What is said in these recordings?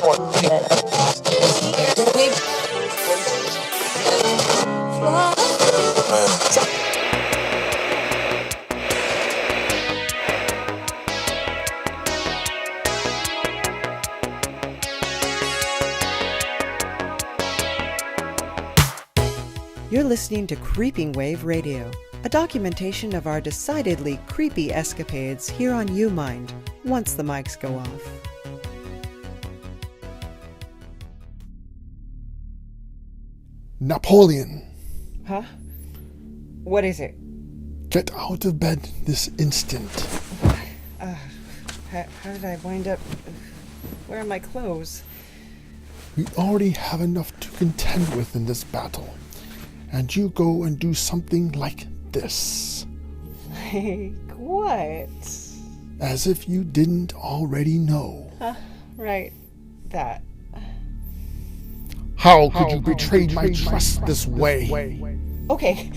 You're listening to Creeping Wave Radio, a documentation of our decidedly creepy escapades here on YouMind, once the mics go off. Napoleon! Huh? What is it? Get out of bed this instant. How did I wind up? Where are my clothes? We already have enough to contend with in this battle. And you go and do something like this. Like what? As if you didn't already know. Right. That. How could you betray my trust this way? Okay,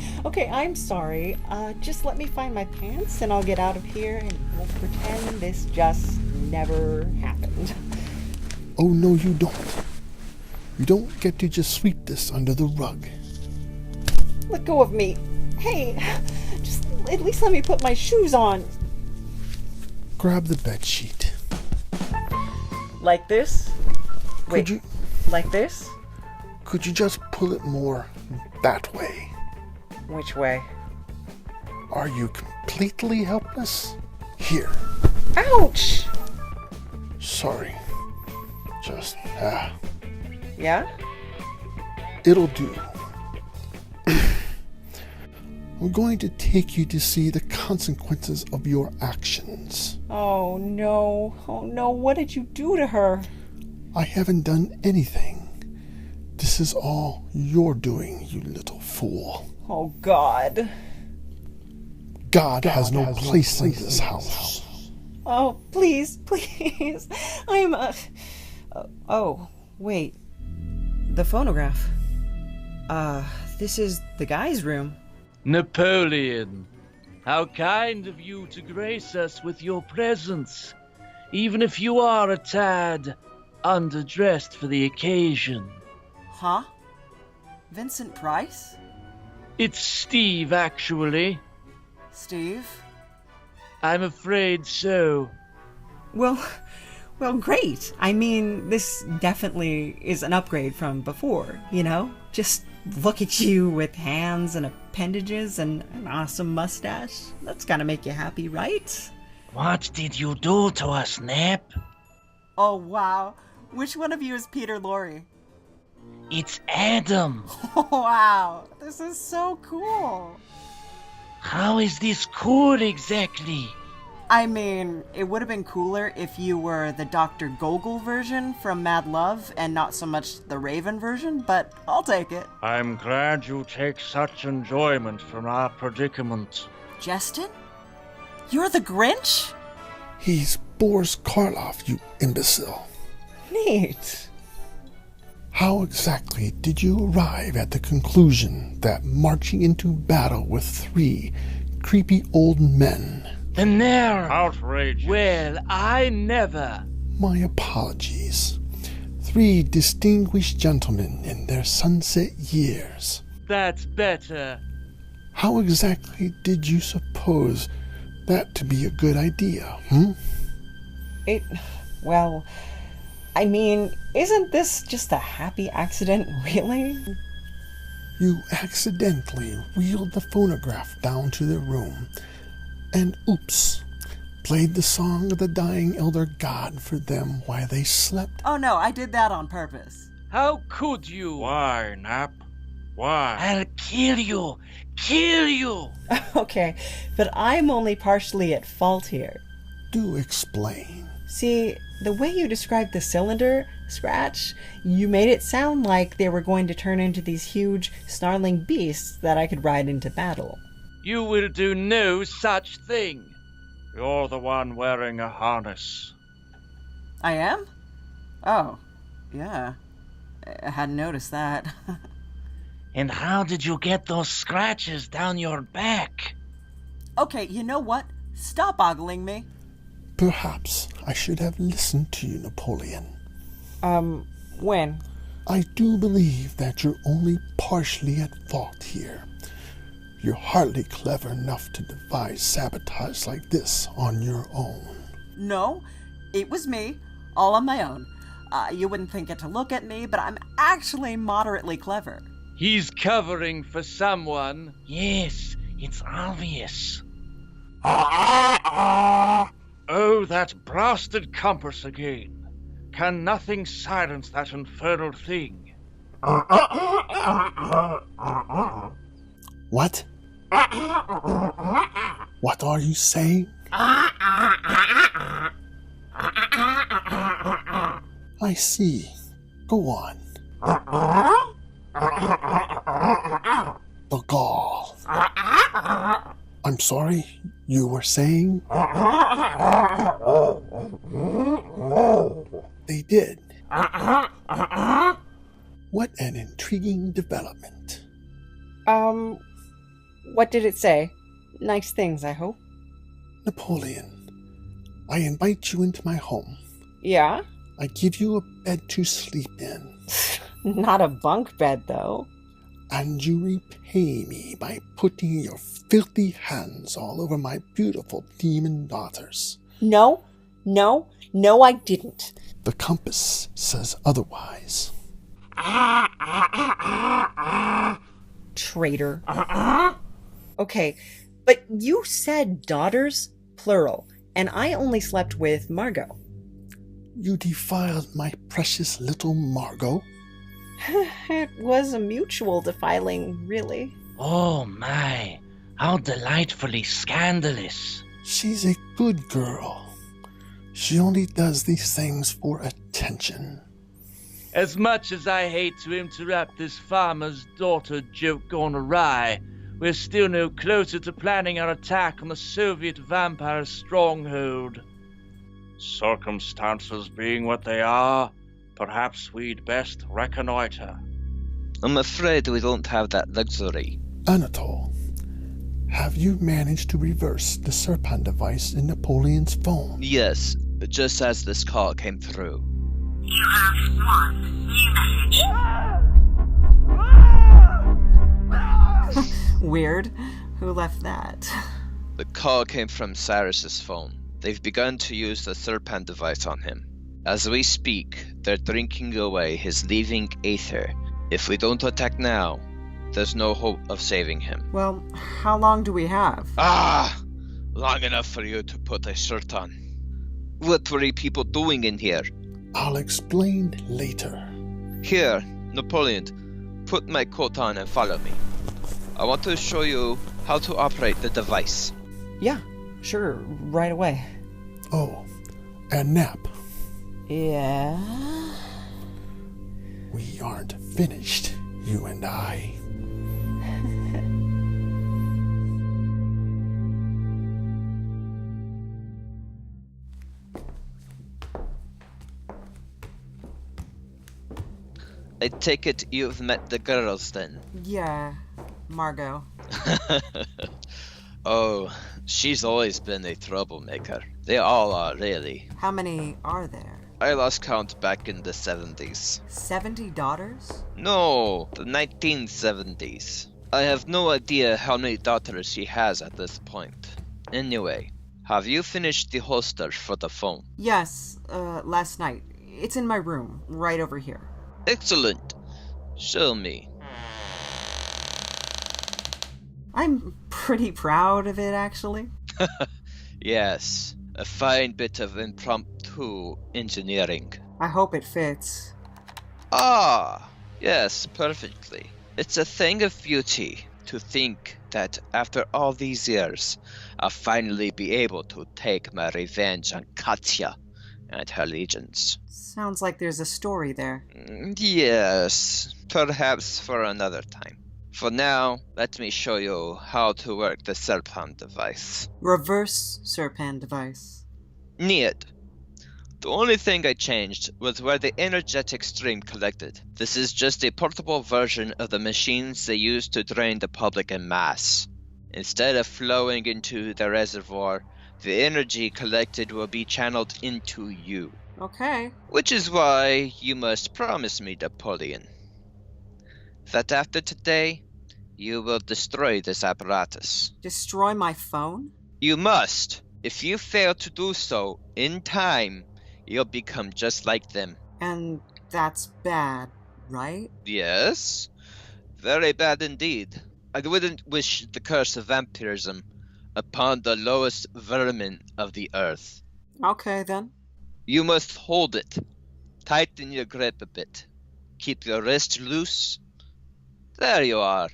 I'm sorry. Just let me find my pants and I'll get out of here and we'll pretend this just never happened. Oh, no, you don't. You don't get to just sweep this under the rug. Let go of me. Hey, just at least let me put my shoes on. Grab the bedsheet. Like this? Wait, like this? Could you just pull it more that way? Which way? Are you completely helpless? Here. Ouch! Sorry. Just, Yeah? It'll do. I'm going to take you to see the consequences of your actions. Oh no, what did you do to her? I haven't done anything. This is all you're doing, you little fool. Oh God. God has no place in this house. Oh, please. I'm oh, wait. The phonograph. This is the guy's room. Napoleon, how kind of you to grace us with your presence, even if you are a tad underdressed for the occasion. Huh? Vincent Price? It's Steve, actually. Steve? I'm afraid so. Well, great. I mean, this definitely is an upgrade from before, you know? Just look at you with hands and appendages and an awesome mustache. That's gotta make you happy, right? What did you do to us, Nap? Oh, wow. Which one of you is Peter Lorre? It's Adam. Oh, wow. This is so cool. How is this cool exactly? I mean, it would have been cooler if you were the Dr. Gogol version from Mad Love and not so much the Raven version, but I'll take it. I'm glad you take such enjoyment from our predicament. Justin? You're the Grinch? He's Boris Karloff, you imbecile. Neat. How exactly did you arrive at the conclusion that marching into battle with 3 creepy old men... And they're outrageous. Well, I never. My apologies. 3 distinguished gentlemen in their sunset years. That's better. How exactly did you suppose that to be a good idea, Well, I mean, isn't this just a happy accident, really? You accidentally wheeled the phonograph down to their room and oops, played the song of the dying elder god for them while they slept. Oh no, I did that on purpose. How could you? Why, Nap? Why? I'll kill you! Kill you! Okay, but I'm only partially at fault here. Do explain. See, the way you described the cylinder, Scratch, you made it sound like they were going to turn into these huge, snarling beasts that I could ride into battle. You will do no such thing. You're the one wearing a harness. I am? Oh, yeah. I hadn't noticed that. And how did you get those scratches down your back? Okay, you know what? Stop ogling me. Perhaps I should have listened to you, Napoleon. When? I do believe that you're only partially at fault here. You're hardly clever enough to devise sabotage like this on your own. No, it was me, all on my own. You wouldn't think it to look at me, but I'm actually moderately clever. He's covering for someone. Yes, it's obvious. Oh, that blasted compass again. Can nothing silence that infernal thing? What? What are you saying? I see. Go on. The gall. I'm sorry, you were saying? They did. What an intriguing development. What did it say? Nice things, I hope. Napoleon, I invite you into my home. Yeah? I give you a bed to sleep in. Not a bunk bed, though. And you repay me by putting your filthy hands all over my beautiful demon daughters. No, I didn't. The compass says otherwise. Traitor. Okay, but you said daughters, plural, and I only slept with Margo. You defiled my precious little Margo. It was a mutual defiling, really. Oh my, how delightfully scandalous. She's a good girl. She only does these things for attention. As much as I hate to interrupt this farmer's daughter joke gone awry, we're still no closer to planning our attack on the Soviet vampire stronghold. Circumstances being what they are, perhaps we'd best reconnoiter. I'm afraid we don't have that luxury. Anatole, have you managed to reverse the Serpent device in Napoleon's phone? Yes, just as this call came through. You have one new message. Weird. Who left that? The call came from Cyrus's phone. They've begun to use the Serpent device on him. As we speak, they're drinking away his living ether. If we don't attack now, there's no hope of saving him. Well, how long do we have? Long enough for you to put a shirt on. What were you people doing in here? I'll explain later. Here, Napoleon, put my coat on and follow me. I want to show you how to operate the device. Yeah, sure, right away. Oh, and Nap. Yeah? We aren't finished, you and I. I take it you've met the girls then? Yeah, Margo. Oh, she's always been a troublemaker. They all are, really. How many are there? I lost count back in the 70s. 70 daughters? No, the 1970s. I have no idea how many daughters she has at this point. Anyway, have you finished the holster for the phone? Yes, last night. It's in my room, right over here. Excellent. Show me. I'm pretty proud of it, actually. Yes, a fine bit of impromptu engineering. I hope it fits. Ah, yes, perfectly. It's a thing of beauty to think that after all these years, I'll finally be able to take my revenge on Katya and her legions. Sounds like there's a story there. Yes, perhaps for another time. For now, let me show you how to work the Serpent device. Reverse Serpent device. Neat. The only thing I changed was where the energetic stream collected. This is just a portable version of the machines they use to drain the public en masse. Instead of flowing into the reservoir, the energy collected will be channeled into you. Okay. Which is why you must promise me, Napoleon, that after today, you will destroy this apparatus. Destroy my phone? You must. If you fail to do so in time, you'll become just like them. And that's bad, right? Yes? Very bad indeed. I wouldn't wish the curse of vampirism upon the lowest vermin of the earth. Okay, then. You must hold it. Tighten your grip a bit. Keep your wrist loose. There you are.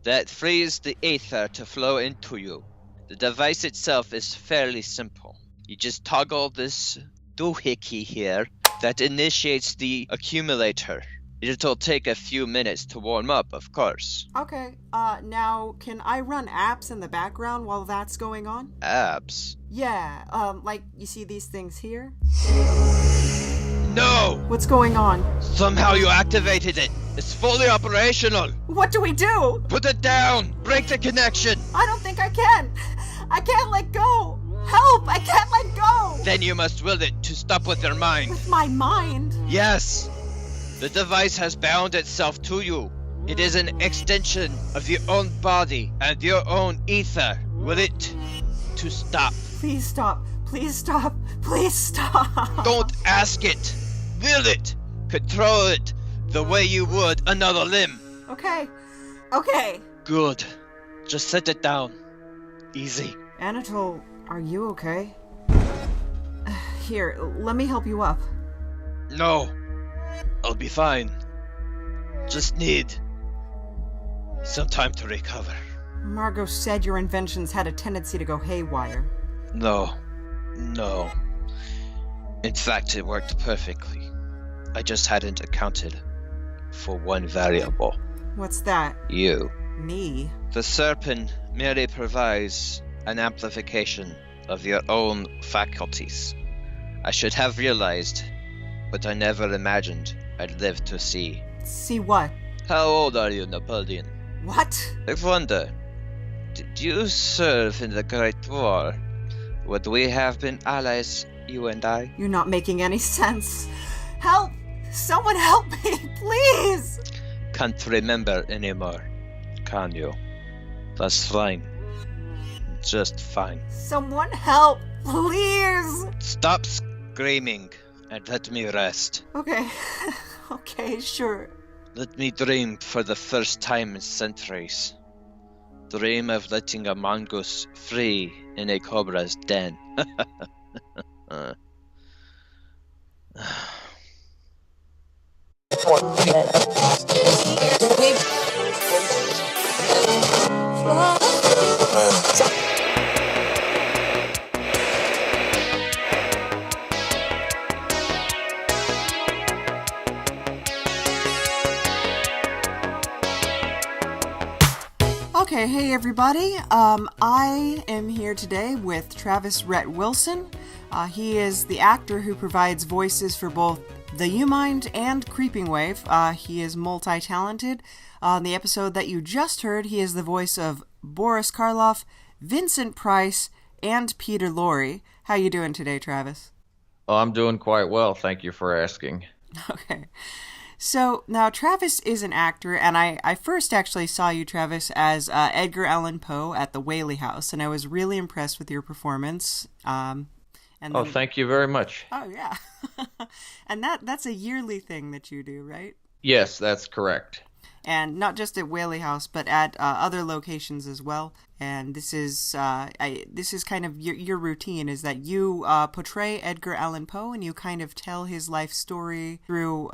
That frees the ether to flow into you. The device itself is fairly simple. You just toggle this doohickey here that initiates the accumulator. It'll take a few minutes to warm up, of course. Okay, now, can I run apps in the background while that's going on? Apps? Yeah, like, you see these things here? No! What's going on? Somehow you activated it. It's fully operational. What do we do? Put it down. Break the connection. I don't think I can. I can't let go. Help! I can't let go! Then you must will it to stop with your mind. With my mind? Yes. The device has bound itself to you. It is an extension of your own body and your own ether. Will it to stop? Please stop. Please stop. Please stop. Don't ask it. Will it. Control it the way you would another limb. Okay. Okay. Good. Just set it down. Easy. Anatole, are you okay? Here, let me help you up. No. I'll be fine. Just need some time to recover. Margo said your inventions had a tendency to go haywire. No. In fact, it worked perfectly. I just hadn't accounted for one variable. What's that? You. Me? The serpent merely provides an amplification of your own faculties. I should have realized, but I never imagined I'd live to see. See what? How old are you, Napoleon? What? I wonder, did you serve in the Great War? Would we have been allies, you and I? You're not making any sense. Help! Someone help me, please! Can't remember anymore, can you? That's fine. Just fine. Someone help, please! Stop screaming and let me rest. Okay. Okay, sure. Let me dream for the first time in centuries. Dream of letting a mongoose free in a cobra's den. Okay, hey everybody. I am here today with Travis Rhett Wilson. He is the actor who provides voices for both the U-Mind and Creeping Wave. He is multi-talented. On the episode that you just heard, he is the voice of Boris Karloff, Vincent Price, and Peter Lorre. How you doing today, Travis? Oh, I'm doing quite well. Thank you for asking. Okay. So, now Travis is an actor, and I first actually saw you, Travis, as Edgar Allan Poe at the Whaley House, and I was really impressed with your performance. Thank you very much. Oh, yeah. And that's a yearly thing that you do, right? Yes, that's correct. And not just at Whaley House, but at other locations as well. And this is kind of your routine, is that you portray Edgar Allan Poe and you kind of tell his life story through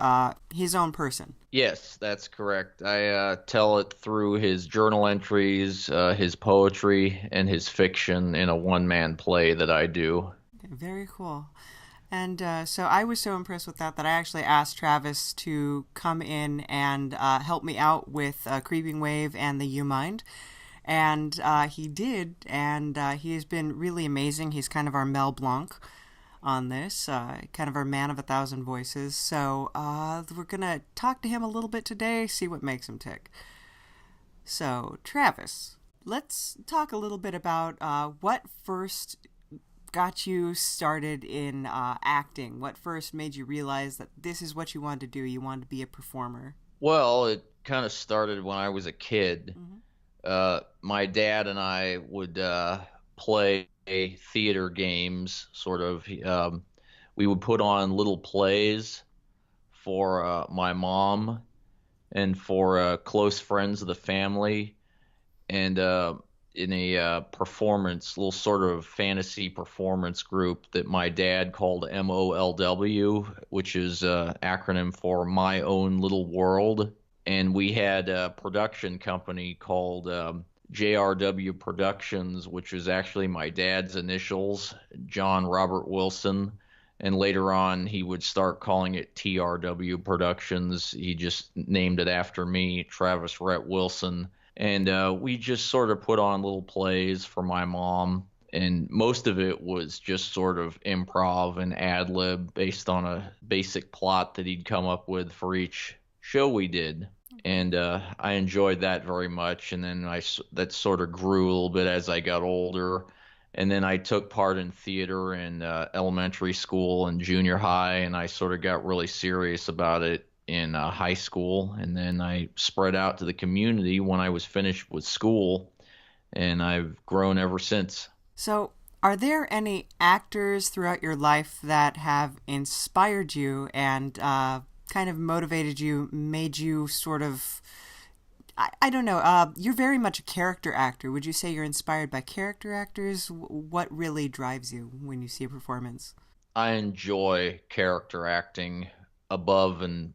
his own person. Yes, that's correct. I tell it through his journal entries, his poetry, and his fiction in a one-man play that I do. Very cool. And so I was so impressed with that I actually asked Travis to come in and help me out with Creeping Wave and the U-Mind. And he did, and he has been really amazing. He's kind of our Mel Blanc on this, kind of our man of 1,000 voices. So we're going to talk to him a little bit today, see what makes him tick. So, Travis, let's talk a little bit about what first got you started in acting? What first made you realize that this is what you wanted to do? You wanted to be a performer? Well, it kind of started when I was a kid. My dad and I would play theater games, sort of. We would put on little plays for my mom and for close friends of the family, and in a performance, little sort of fantasy performance group that my dad called MOLW, which is an acronym for My Own Little World. And we had a production company called JRW Productions, which was actually my dad's initials, John Robert Wilson. And later on, he would start calling it TRW Productions. He just named it after me, Travis Rhett Wilson. And we just sort of put on little plays for my mom. And most of it was just sort of improv and ad lib based on a basic plot that he'd come up with for each show we did. And I enjoyed that very much. And then that sort of grew a little bit as I got older. And then I took part in theater in elementary school and junior high, and I sort of got really serious about it in high school. And then I spread out to the community when I was finished with school, and I've grown ever since. So, are there any actors throughout your life that have inspired you and kind of motivated you, made you sort of... I don't know. You're very much a character actor. Would you say you're inspired by character actors? What really drives you when you see a performance? I enjoy character acting above and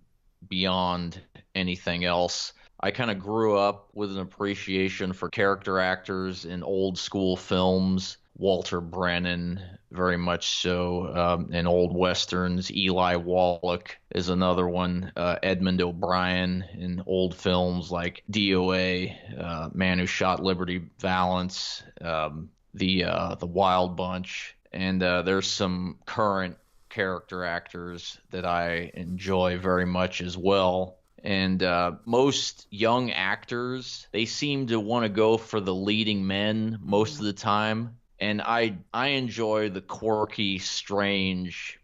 beyond anything else. I kind of grew up with an appreciation for character actors in old school films. Walter Brennan, very much so, in old westerns. Eli Wallach is another one. Edmund O'Brien in old films like DOA, Man Who Shot Liberty Valance, the Wild Bunch. And there's some current character actors that I enjoy very much as well. And most young actors, they seem to want to go for the leading men most of the time. And I enjoy the quirky, strange,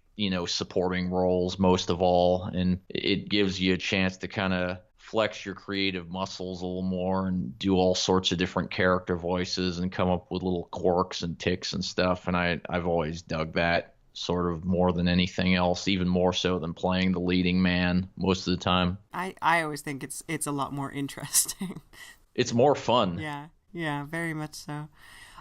supporting roles most of all. And it gives you a chance to kind of flex your creative muscles a little more and do all sorts of different character voices and come up with little quirks and tics and stuff. And I've always dug that sort of more than anything else, even more so than playing the leading man most of the time. I always think it's a lot more interesting. It's more fun. Yeah, very much so.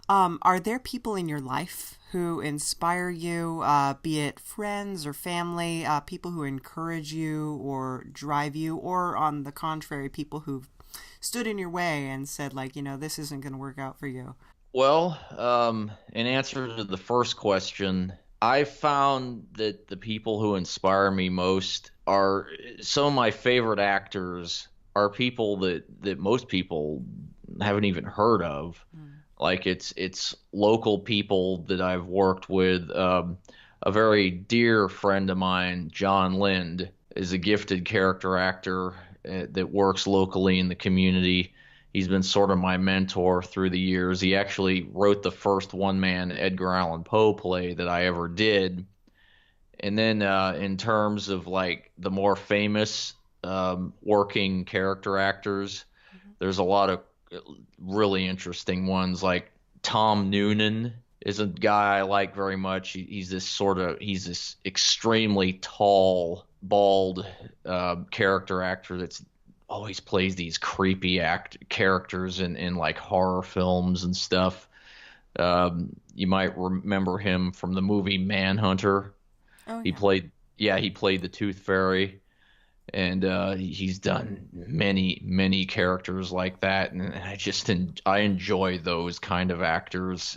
Are there people in your life who inspire you, be it friends or family, people who encourage you or drive you, or on the contrary, people who've stood in your way and said, like, this isn't going to work out for you? Well, in answer to the first question, I found that the people who inspire me most are some of my favorite actors are people that most people haven't even heard of. Like it's local people that I've worked with. A very dear friend of mine, John Lind, is a gifted character actor that works locally in the community. He's been sort of my mentor through the years. He actually wrote the first one-man Edgar Allan Poe play that I ever did. And then in terms of like the more famous working character actors, there's a lot of really interesting ones. Like Tom Noonan is a guy I like very much. He's this extremely tall, bald character actor that's always plays these creepy characters in like horror films and stuff. You might remember him from the movie Manhunter. Oh, yeah. He played the Tooth Fairy. And he's done many characters like that, and I enjoy those kind of actors.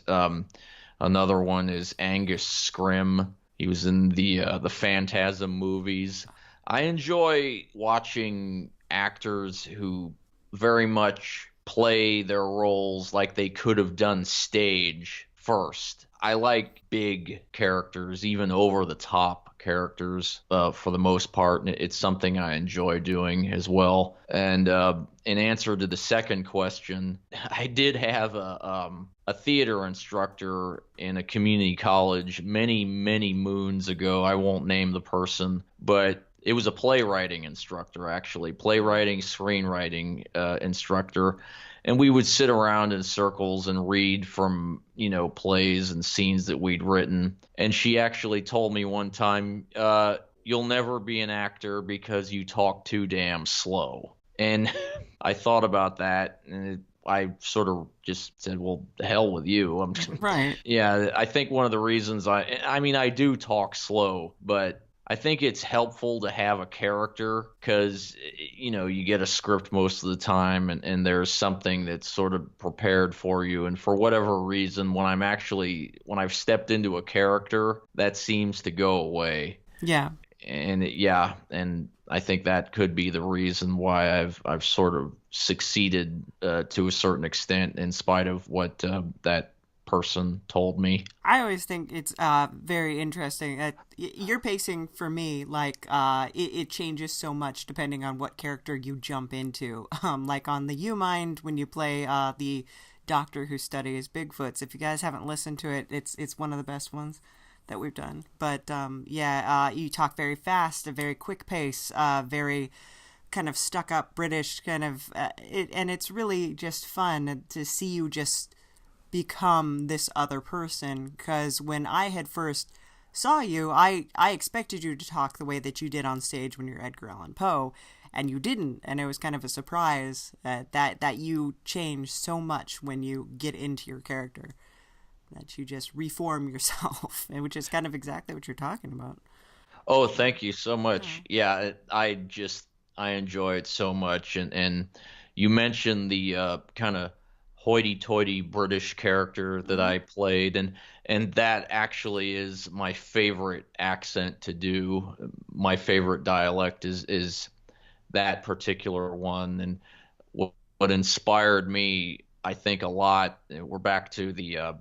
Another one is Angus Scrimm. He was in the Phantasm movies. I enjoy watching actors who very much play their roles like they could have done stage first. I like big characters, even over the top characters for the most part, and it's something I enjoy doing as well. And in answer to the second question, I did have a theater instructor in a community college many, many moons ago. I won't name the person, but it was a playwriting instructor, actually, playwriting, screenwriting instructor. And we would sit around in circles and read from, plays and scenes that we'd written. And she actually told me one time, you'll never be an actor because you talk too damn slow. And I thought about that, and I sort of just said, well, the hell with you. Right. Yeah, I think one of the reasons I do talk slow, but I think it's helpful to have a character because, you get a script most of the time and there's something that's sort of prepared for you. And for whatever reason, when I've stepped into a character, that seems to go away. Yeah. And and I think that could be the reason why I've sort of succeeded to a certain extent in spite of what that person told me. I always think it's very interesting. Your pacing for me, like it changes so much depending on what character you jump into. Like on the You Mind, when you play the doctor who studies Bigfoots. If you guys haven't listened to it, it's one of the best ones that we've done. But you talk very fast, a very quick pace, very kind of stuck up British kind of, and it's really just fun to see you just become this other person, because when I had first saw you, I expected you to talk the way that you did on stage when you're Edgar Allan Poe, and you didn't, and it was kind of a surprise that you change so much when you get into your character, that you just reform yourself, which is kind of exactly what you're talking about. Oh, thank you so much. Yeah, I enjoy it so much, and you mentioned the kind of hoity-toity British character that I played, and that actually is my favorite accent to do. My favorite dialect is that particular one, and what inspired me, I think, a lot. We're back to the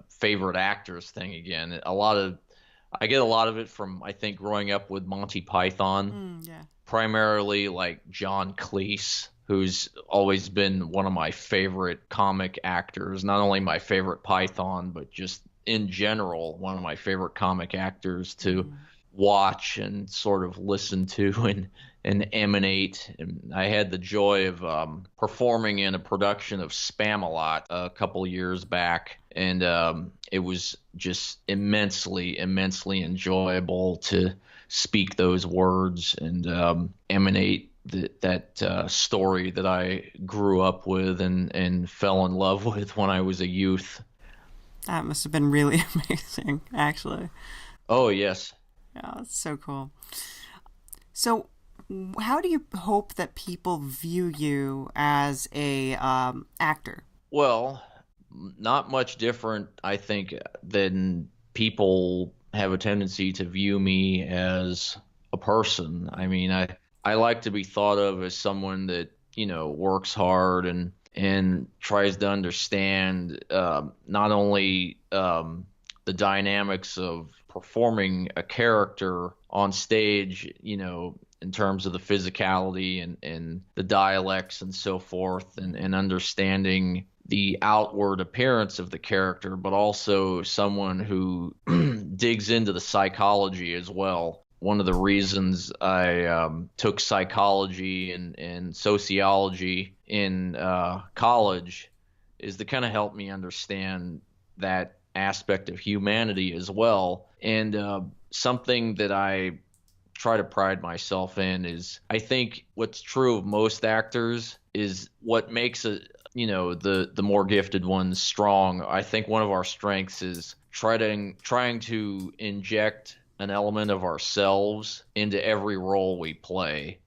favorite actors thing again. I get a lot of it from, I think, growing up with Monty Python, primarily like John Cleese, who's always been one of my favorite comic actors, not only my favorite Python, but just in general, one of my favorite comic actors to watch and sort of listen to and emanate. And I had the joy of performing in a production of Spam-A-Lot a couple years back, and it was just immensely, immensely enjoyable to speak those words and emanate that story that I grew up with and fell in love with when I was a youth. That must have been really amazing, actually. Oh, yes. Yeah, that's so cool. So, how do you hope that people view you as a actor? Well, not much different, I think, than people have a tendency to view me as a person. I mean, I like to be thought of as someone that, works hard and tries to understand not only the dynamics of performing a character on stage, in terms of the physicality and the dialects and so forth, and understanding the outward appearance of the character, but also someone who digs into the psychology as well. One of the reasons I took psychology and sociology in college is to kind of help me understand that aspect of humanity as well. And something that I try to pride myself in is, I think what's true of most actors is what makes the more gifted ones strong. I think one of our strengths is trying to inject an element of ourselves into every role we play.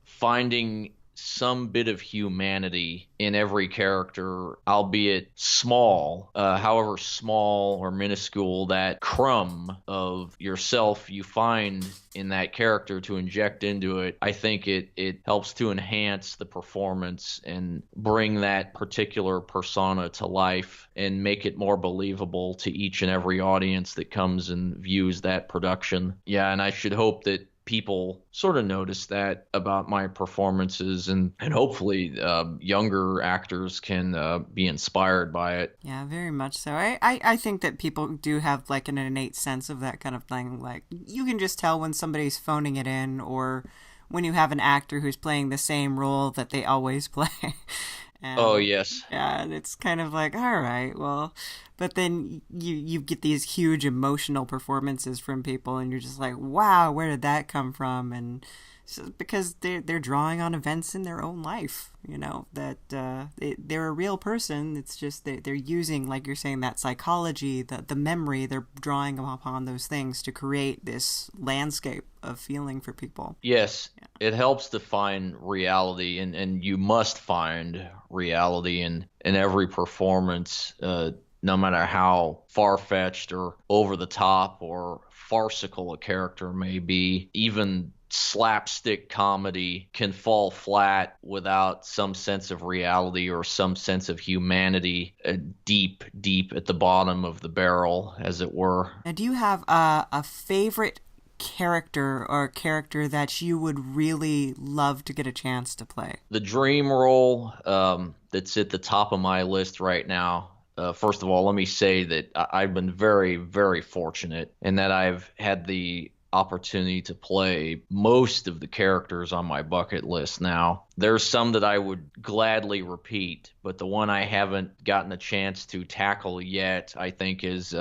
Finding some bit of humanity in every character, albeit small, however small or minuscule, that crumb of yourself you find in that character to inject into it. I think it helps to enhance the performance and bring that particular persona to life and make it more believable to each and every audience that comes and views that production. Yeah, and I should hope that people sort of notice that about my performances, and hopefully younger actors can be inspired by it. Yeah, very much so. I think that people do have like an innate sense of that kind of thing. Like, you can just tell when somebody's phoning it in, or when you have an actor who's playing the same role that they always play. And, oh, yes. Yeah, and it's kind of like, all right, well, but then you get these huge emotional performances from people, and you're just like, wow, where did that come from? And it's just because they're drawing on events in their own life, you know, that they're a real person. It's just they're using, like you're saying, that psychology, the memory, they're drawing upon those things to create this landscape of feeling for people. Yes, yeah. It helps to find reality, and you must find reality in every performance, no matter how far-fetched or over-the-top or farcical a character may be. Even slapstick comedy can fall flat without some sense of reality or some sense of humanity deep at the bottom of the barrel, as it were. Now, do you have a favorite character or character that you would really love to get a chance to play? The dream role that's at the top of my list right now. First of all, let me say that I've been very, very fortunate in that I've had the opportunity to play most of the characters on my bucket list now. There's some that I would gladly repeat, but the one I haven't gotten a chance to tackle yet, I think, is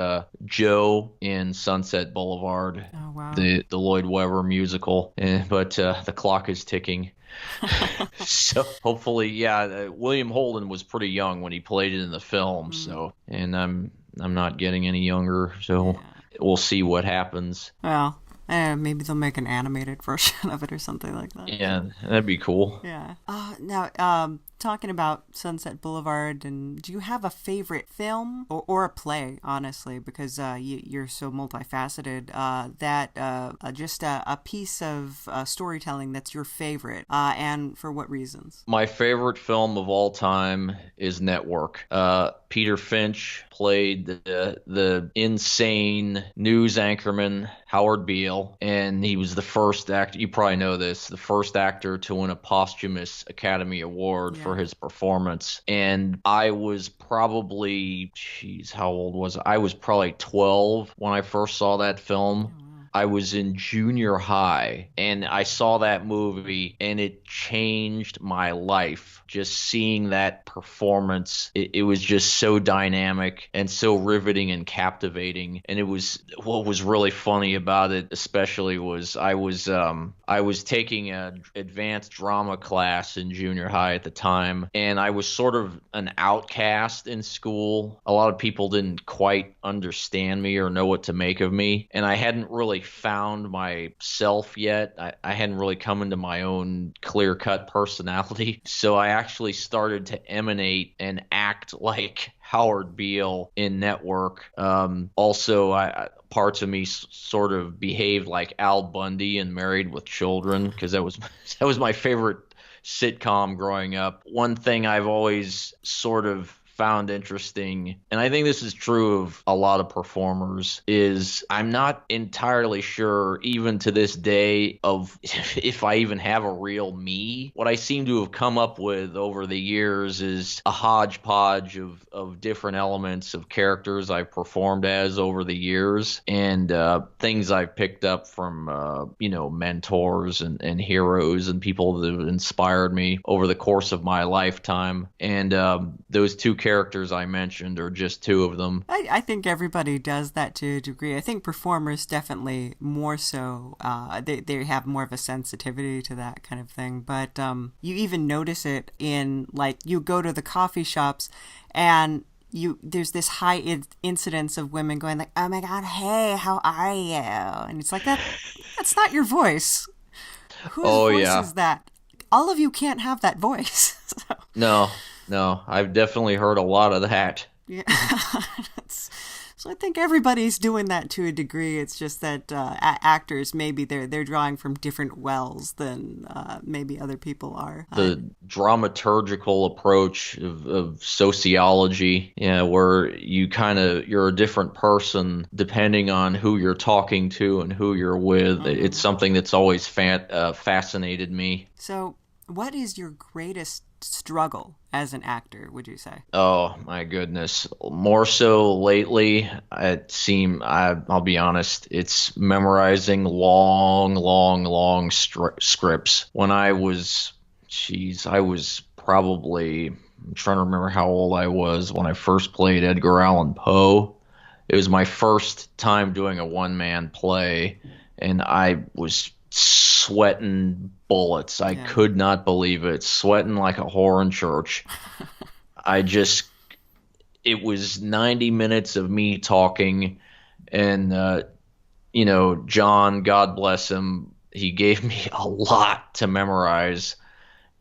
Joe in Sunset Boulevard. Oh, wow. The Lloyd Webber musical. But the clock is ticking. So hopefully, yeah, William Holden was pretty young when he played it in the film. So, and I'm not getting any younger, so we'll see what happens. Well, maybe they'll make an animated version of it or something like that. Yeah, that'd be cool. Yeah. Now, talking about Sunset Boulevard, and do you have a favorite film or a play, honestly, because you're so multifaceted, just a piece of storytelling that's your favorite, and for what reasons? My favorite film of all time is Network. Peter Finch played the insane news anchorman Howard Beale, and he was the first actor, you probably know this, the first actor to win a posthumous Academy Award for his performance. And I was probably, how old was I? I was probably 12 when I first saw that film. I was in junior high, and I saw that movie, and it changed my life. Just seeing that performance, it was just so dynamic and so riveting and captivating. And it was, what was really funny about it, especially, was I was taking an advanced drama class in junior high at the time, and I was sort of an outcast in school. A lot of people didn't quite understand me or know what to make of me, and I hadn't really found myself yet. I hadn't really come into my own clear-cut personality, so I actually started to emanate and act like Howard Beale in Network. Also, parts of me sort of behaved like Al Bundy in Married with Children, because that was my favorite sitcom growing up. One thing I've always sort of found interesting, and I think this is true of a lot of performers, is I'm not entirely sure, even to this day, of if I even have a real me. What I seem to have come up with over the years is a hodgepodge of different elements of characters I've performed as over the years, and things I've picked up from mentors and heroes and people that have inspired me over the course of my lifetime. And those two characters I mentioned are just two of them. I think everybody does that to a degree. I think performers definitely more so. They have more of a sensitivity to that kind of thing. But you even notice it in, like, you go to the coffee shops and there's this high incidence of women going like, oh my God, hey, how are you? And it's like, that's not your voice. Whose voice is that? all of you can't have that voice. So. No, I've definitely heard a lot of that. Yeah. So I think everybody's doing that to a degree. It's just that actors, maybe they're drawing from different wells than maybe other people are. The dramaturgical approach of sociology, where you're a different person depending on who you're talking to and who you're with. Mm-hmm. It's something that's always fascinated me. So what is your greatest struggle as an actor, would you say? Oh my goodness, more so lately. I'll be honest, it's memorizing long scripts. When I was probably, I'm trying to remember how old I was when I first played Edgar Allan Poe. It was my first time doing a one-man play, and I was sweating bullets. I could not believe it. Sweating like a whore in church. It was 90 minutes of me talking, and John, God bless him, he gave me a lot to memorize.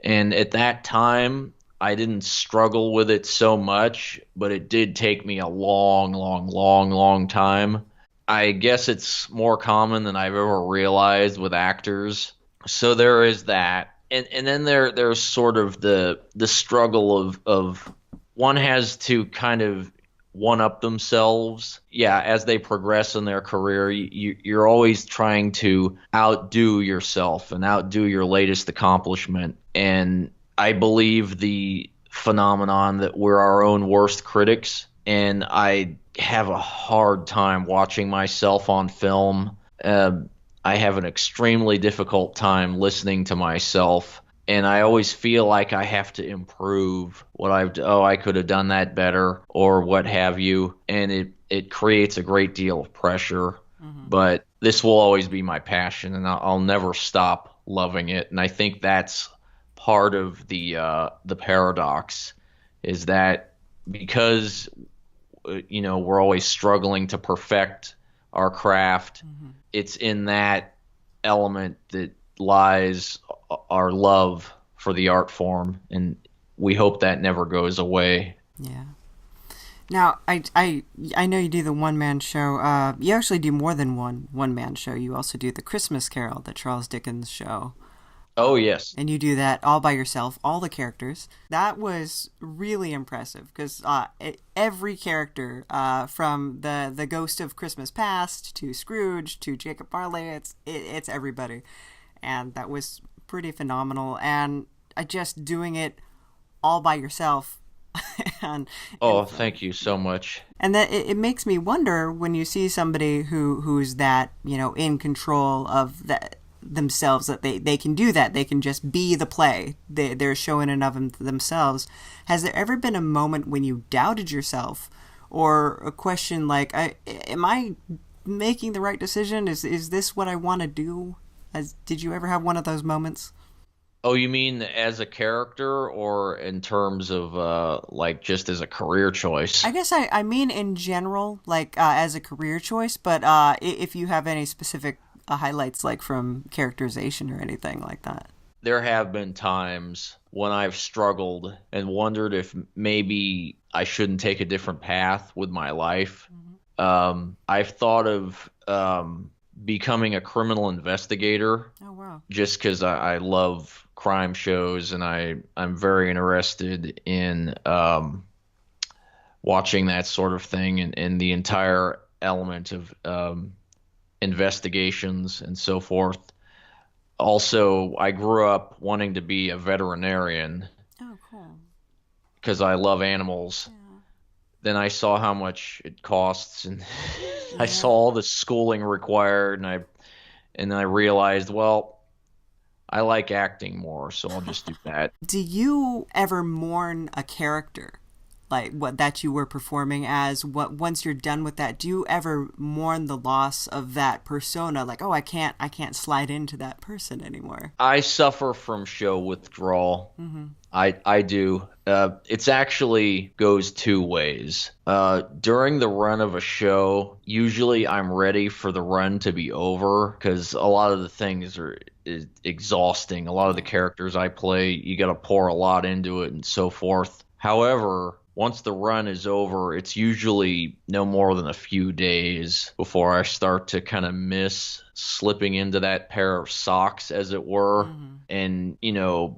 And at that time, I didn't struggle with it so much, but it did take me a long time. I guess it's more common than I've ever realized with actors. So there is that. And then there's sort of the struggle of one has to kind of one-up themselves. Yeah, as they progress in their career, you're always trying to outdo yourself and outdo your latest accomplishment. And I believe the phenomenon that we're our own worst critics, and I have a hard time watching myself on film. I have an extremely difficult time listening to myself, and I always feel like I have to improve what I could have done that better, or what have you, and it creates a great deal of pressure. Mm-hmm. But this will always be my passion, and I'll never stop loving it. And I think that's part of the paradox, is that because we're always struggling to perfect our craft. Mm-hmm. It's in that element that lies our love for the art form, and we hope that never goes away. Yeah. Now, I know you do the one-man show. You actually do more than one-man show. You also do the Christmas Carol, the Charles Dickens show. Oh, yes. And you do that all by yourself, all the characters. That was really impressive, because every character, from the Ghost of Christmas Past to Scrooge to Jacob Marley, it's everybody. And that was pretty phenomenal. And just doing it all by yourself. Thank you so much. And that it makes me wonder, when you see somebody who's that, in control of that themselves, that they can do that, they can just be the play, they're showing enough of themselves. Has there ever been a moment when you doubted yourself, or a question like, am I making the right decision? Is this what I want to do? Did you ever have one of those moments? Oh, you mean as a character, or in terms of just as a career choice? I guess I mean in general, as a career choice, but if you have any specific highlights, like from characterization or anything like that. There have been times when I've struggled and wondered if maybe I shouldn't take a different path with my life. Mm-hmm. I've thought of becoming a criminal investigator. Oh, wow. Just because I love crime shows, and I'm very interested in watching that sort of thing, and the entire element of investigations and so forth. Also, I grew up wanting to be a veterinarian. Oh, cool. Because I love animals. Yeah. Then I saw how much it costs, and I saw all the schooling required, and I realized, well, I like acting more, so I'll just do that. Do you ever mourn a character? like what that you were performing as, once you're done with that, do you ever mourn the loss of that persona? Like, oh, I can't slide into that person anymore. I suffer from show withdrawal. Mm-hmm. I do. It's actually goes two ways. During the run of a show, usually I'm ready for the run to be over because a lot of the things are exhausting. A lot of the characters I play, you got to pour a lot into it and so forth. However, once the run is over, it's usually no more than a few days before I start to kind of miss slipping into that pair of socks, as it were, and,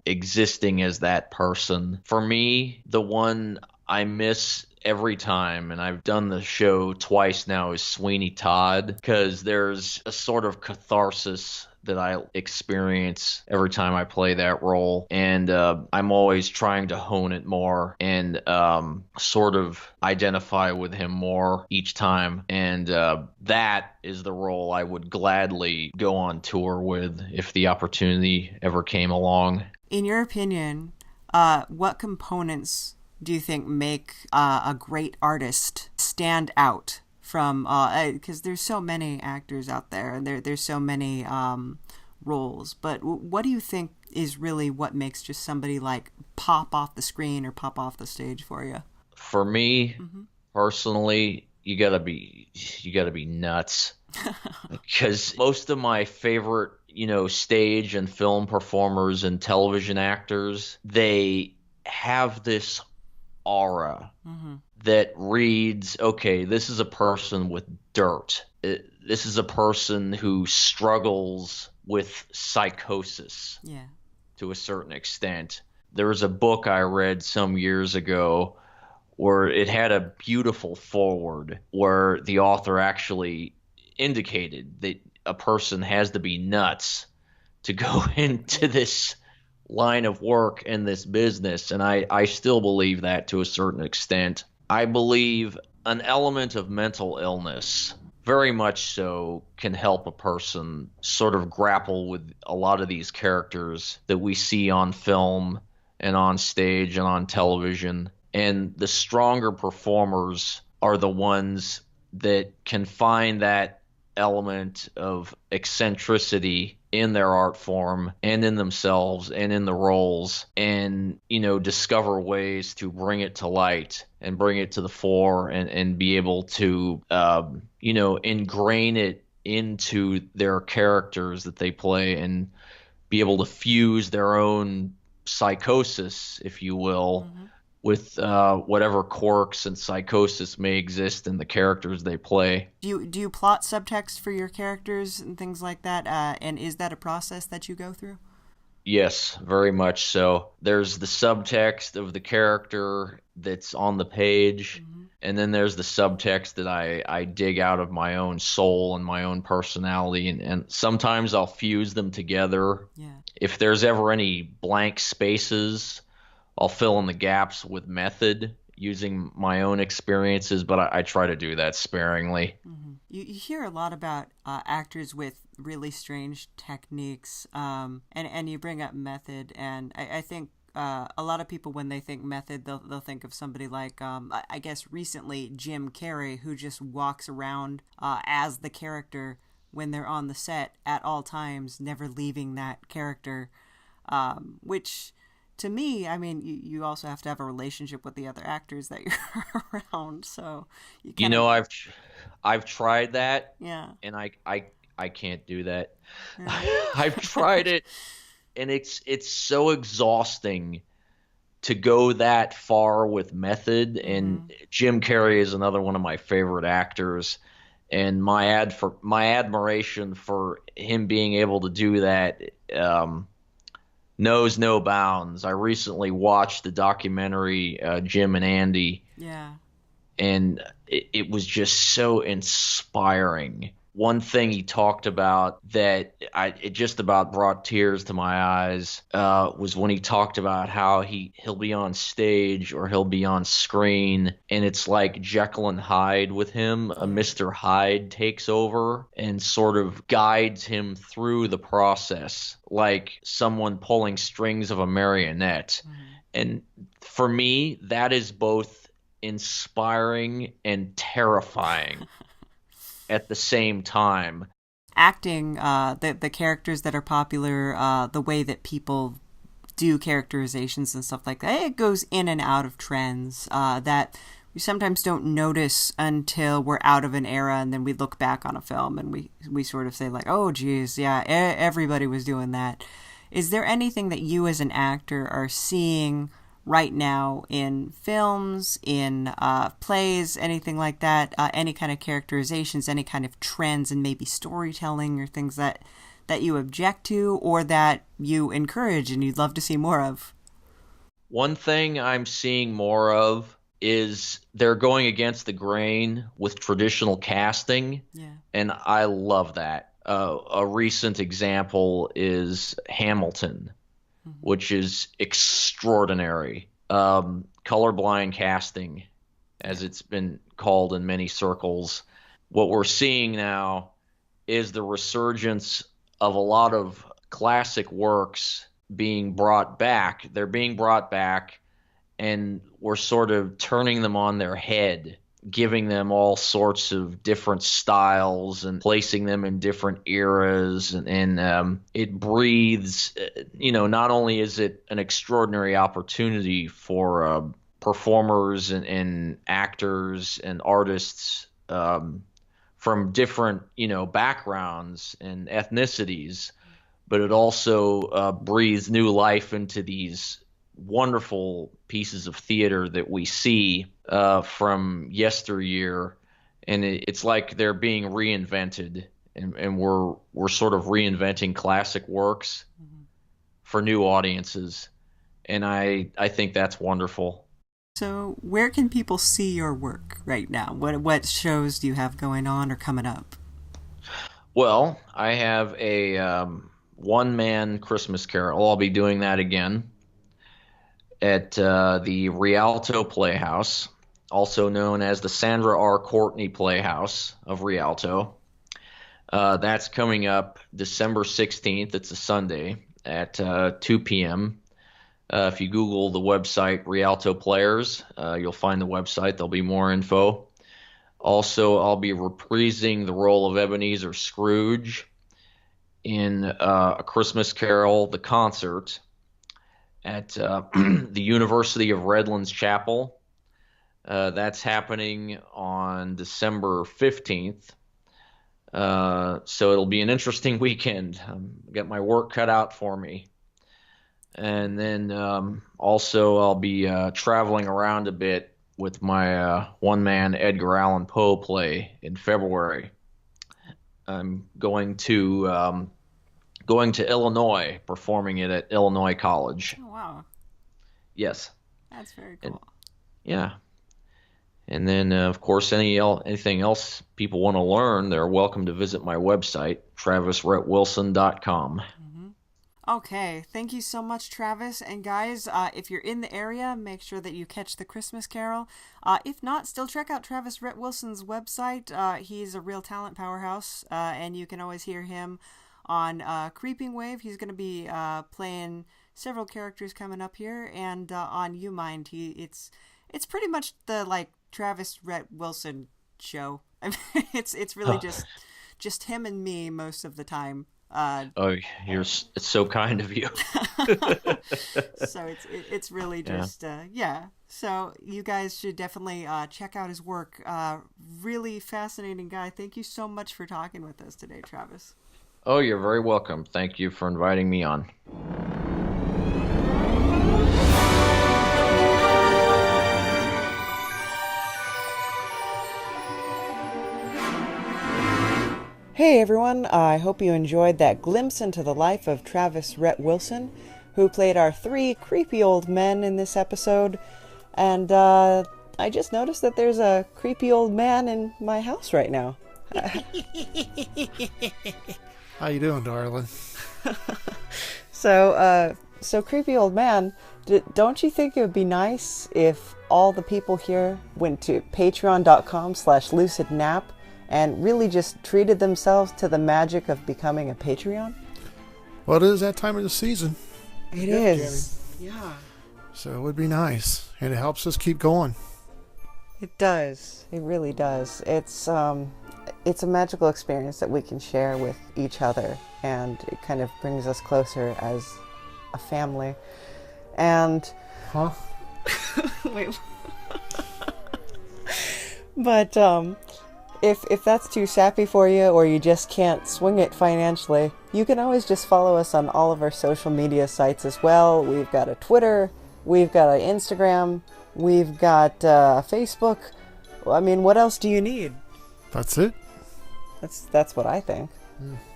existing as that person. For me, the one I miss every time, and I've done the show twice now, is Sweeney Todd, because there's a sort of catharsis that I experience every time I play that role, and I'm always trying to hone it more and sort of identify with him more each time, and that is the role I would gladly go on tour with if the opportunity ever came along. In your opinion, what components do you think make a great artist stand out from, because there's so many actors out there, and there's so many roles, but what do you think is really what makes just somebody like pop off the screen or pop off the stage for you? For me, personally, you gotta be nuts. Because most of my favorite, stage and film performers and television actors, they have this aura that reads, okay, this is a person with dirt. This is a person who struggles with psychosis to a certain extent. There was a book I read some years ago where it had a beautiful foreword where the author actually indicated that a person has to be nuts to go into this line of work in this business, and I still believe that to a certain extent. I believe an element of mental illness, very much so, can help a person sort of grapple with a lot of these characters that we see on film and on stage and on television. And the stronger performers are the ones that can find that element of eccentricity in their art form and in themselves and in the roles, and discover ways to bring it to light and bring it to the fore, and be able to ingrain it into their characters that they play, and be able to fuse their own psychosis, if you will, with whatever quirks and psychosis may exist in the characters they play. Do you plot subtext for your characters and things like that? And is that a process that you go through? Yes, very much so. There's the subtext of the character that's on the page, and then there's the subtext that I dig out of my own soul and my own personality, and sometimes I'll fuse them together. Yeah. If there's ever any blank spaces, I'll fill in the gaps with method using my own experiences, but I try to do that sparingly. You hear a lot about actors with really strange techniques, and you bring up method, and I think a lot of people, when they think method, they'll think of somebody like, I guess recently, Jim Carrey, who just walks around as the character when they're on the set at all times, never leaving that character, which... To me, I mean, you also have to have a relationship with the other actors that you're around. So, I've tried that. Yeah. And I can't do that. Yeah. I've tried it, and it's so exhausting to go that far with method. And Jim Carrey is another one of my favorite actors, and my admiration for him being able to do that knows no bounds. I recently watched the documentary Jim and Andy. Yeah. And it was just so inspiring. One thing he talked about that it just about brought tears to my eyes was when he talked about how he'll be on stage or he'll be on screen, and it's like Jekyll and Hyde with him. A Mr. Hyde takes over and sort of guides him through the process, like someone pulling strings of a marionette. And for me, that is both inspiring and terrifying at the same time. Acting, the characters that are popular, the way that people do characterizations and stuff like that, it goes in and out of trends that we sometimes don't notice until we're out of an era, and then we look back on a film and we sort of say like, oh geez, yeah, everybody was doing that. Is there anything that you as an actor are seeing right now in films, in plays, anything like that, any kind of characterizations, any kind of trends and maybe storytelling or things that you object to or that you encourage and you'd love to see more of? One thing I'm seeing more of is they're going against the grain with traditional casting, and I love that. A recent example is Hamilton, which is extraordinary. Colorblind casting, as it's been called in many circles. What we're seeing now is the resurgence of a lot of classic works being brought back. They're being brought back, and we're sort of turning them on their head, giving them all sorts of different styles and placing them in different eras. And it breathes, not only is it an extraordinary opportunity for performers and actors and artists from different, backgrounds and ethnicities, but it also breathes new life into these wonderful pieces of theater that we see from yesteryear, and it's like they're being reinvented, and we're sort of reinventing classic works for new audiences, and I think that's wonderful. So where can people see your work right now? What shows do you have going on or coming up? Well, I have a one-man Christmas Carol. I'll be doing that again at the Rialto Playhouse, also known as the Sandra R. Courtney Playhouse of Rialto. That's coming up December 16th. It's a Sunday at 2 p.m. If you Google the website Rialto Players, you'll find the website. There'll be more info. Also, I'll be reprising the role of Ebenezer Scrooge in A Christmas Carol, the concert, at the University of Redlands Chapel. That's happening on December 15th. So it'll be an interesting weekend. Got my work cut out for me. And then also I'll be traveling around a bit with my one-man Edgar Allan Poe play in February. I'm going to Illinois, performing it at Illinois College. Oh, wow. Yes. That's very cool. Yeah. And then, of course, anything else people want to learn, they're welcome to visit my website, travisrhettwilson.com. Okay, thank you so much, Travis. And guys, if you're in the area, make sure that you catch the Christmas Carol. If not, still check out Travis Rhett Wilson's website. He's a real talent powerhouse, and you can always hear him on Creeping Wave. He's going to be playing several characters coming up here, and on You Mind, it's pretty much the Travis Rhett Wilson show. I mean, it's really just him and me most of the time. It's so kind of you. So it's really just So you guys should definitely check out his work. Really fascinating guy. Thank you so much for talking with us today, Travis. Oh, you're very welcome. Thank you for inviting me on. Hey everyone, I hope you enjoyed that glimpse into the life of Travis Rhett Wilson, who played our 3 creepy old men in this episode. And I just noticed that there's a creepy old man in my house right now. How you doing, darling? So creepy old man, don't you think it would be nice if all the people here went to patreon.com/lucidnap and really just treated themselves to the magic of becoming a Patreon? Well, it is that time of the season. It is. Yeah. So it would be nice, and it helps us keep going. It does. It really does. It's a magical experience that we can share with each other, and it kind of brings us closer as a family. And wait. But if that's too sappy for you, or you just can't swing it financially, you can always just follow us on all of our social media sites as well. We've got a Twitter, we've got an Instagram, we've got Facebook. I mean, what else do you need? That's it. That's what I think.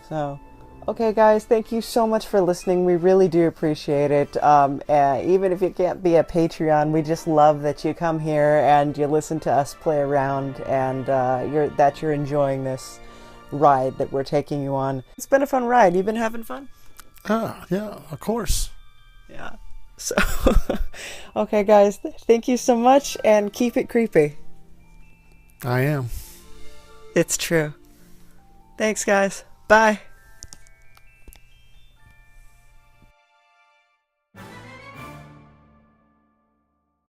So, okay, guys, thank you so much for listening. We really do appreciate it. Even if you can't be a Patreon, we just love that you come here and you listen to us play around, and you're enjoying this ride that we're taking you on. It's been a fun ride. You've been having fun? Yeah, of course. Yeah. So, okay, guys, thank you so much, and keep it creepy. I am. It's true. Thanks, guys. Bye.